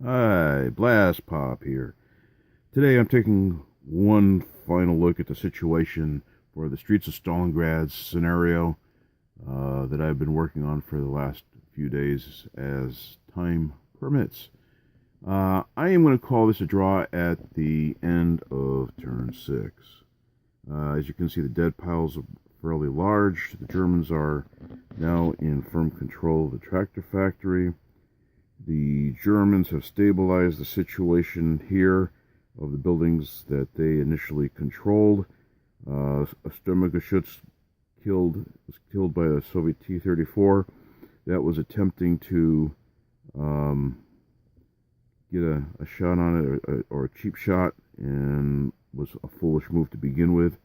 Hi, Blastpop here. Today I'm taking one final look at the situation for the Streets of Stalingrad scenario that I've been working on for the last few days as time permits. I am going to call this a draw at the end of turn 6. As you can see, the dead piles are fairly large. The Germans are now in firm control of the tractor factory. The Germans have stabilized the situation here of the buildings that they initially controlled. A Sturmgeschütz was killed by a Soviet T-34 that was attempting to get a shot on it, or a cheap shot, and was a foolish move to begin with.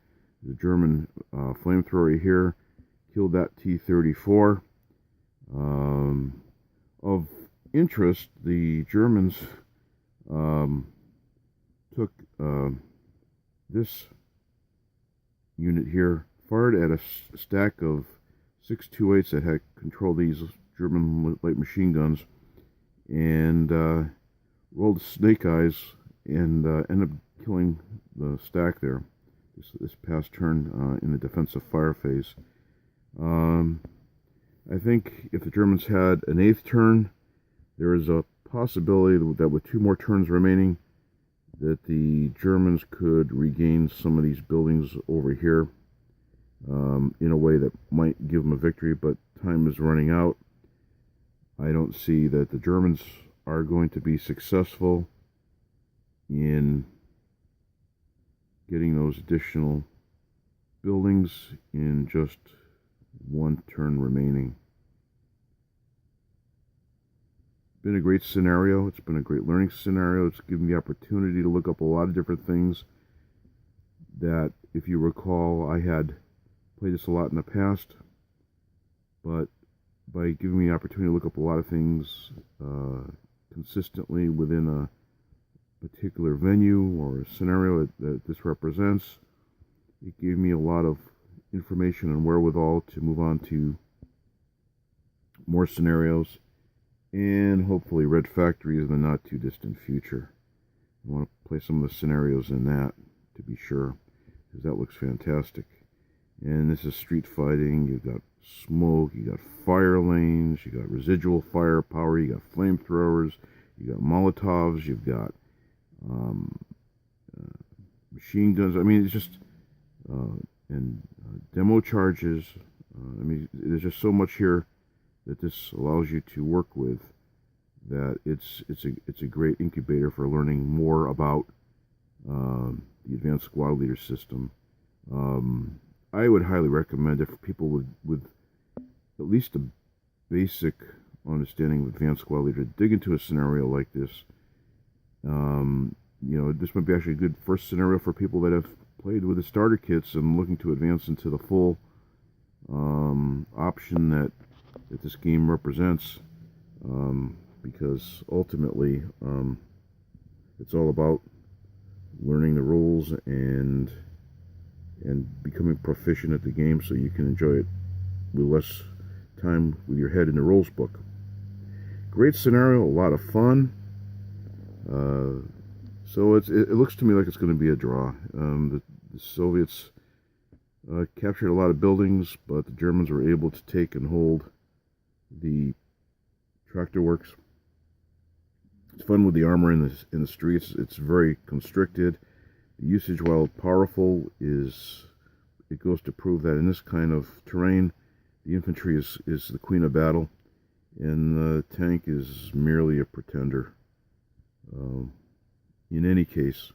The German flamethrower here killed that T-34. Of interest, the Germans took this unit here, fired at a stack of 6.28s that had controlled these German light machine guns, and rolled snake eyes and ended up killing the stack there. This past turn in the defensive fire phase. I think if the Germans had an 8th turn, there is a possibility that with 2 more turns remaining, that the Germans could regain some of these buildings over here in a way that might give them a victory, but time is running out. I don't see that the Germans are going to be successful in getting those additional buildings in just 1 turn remaining. Been a great scenario. It's been a great learning scenario. It's given me the opportunity to look up a lot of different things that, if you recall, I had played this a lot in the past, but by giving me the opportunity to look up a lot of things consistently within a particular venue or a scenario that this represents, it gave me a lot of information and wherewithal to move on to more scenarios, and hopefully Red Factory in the not too distant future. I want to play some of the scenarios in that, to be sure, because that looks fantastic. And this is street fighting. You've got smoke, you got fire lanes, you got residual firepower, you got flamethrowers, you got Molotovs, you've got machine guns. I mean, it's just and demo charges. I mean, there's just so much here that this allows you to work with, that it's a great incubator for learning more about the advanced squad leader system. I would highly recommend it for people with at least a basic understanding of advanced squad leader to dig into a scenario like this. This might be actually a good first scenario for people that have played with the starter kits and looking to advance into the full option that this game represents, because ultimately it's all about learning the rules and becoming proficient at the game so you can enjoy it with less time with your head in the rules book. Great scenario, a lot of fun. So it looks to me like it's going to be a draw. The Soviets captured a lot of buildings, but the Germans were able to take and hold the tractor works. It's fun with the armor in the streets. It's very constricted. The usage, while powerful, it goes to prove that in this kind of terrain, the infantry is the queen of battle, and the tank is merely a pretender. In any case,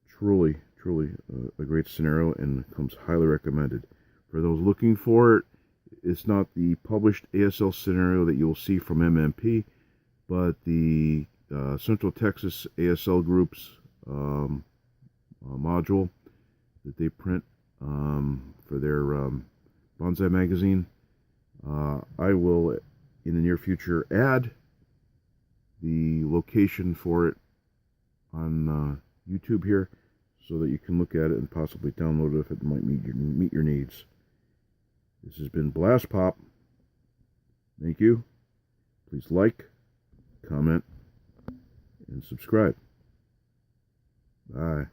truly a great scenario, and comes highly recommended. For those looking for it, it's not the published ASL scenario that you'll see from MMP, but the Central Texas ASL Group's module that they print for their Bonsai magazine. I will, in the near future, add the location for it on YouTube here, so that you can look at it and possibly download it if it might meet your needs. This has been Blastpop. Thank you. Please like, comment, subscribe. Bye.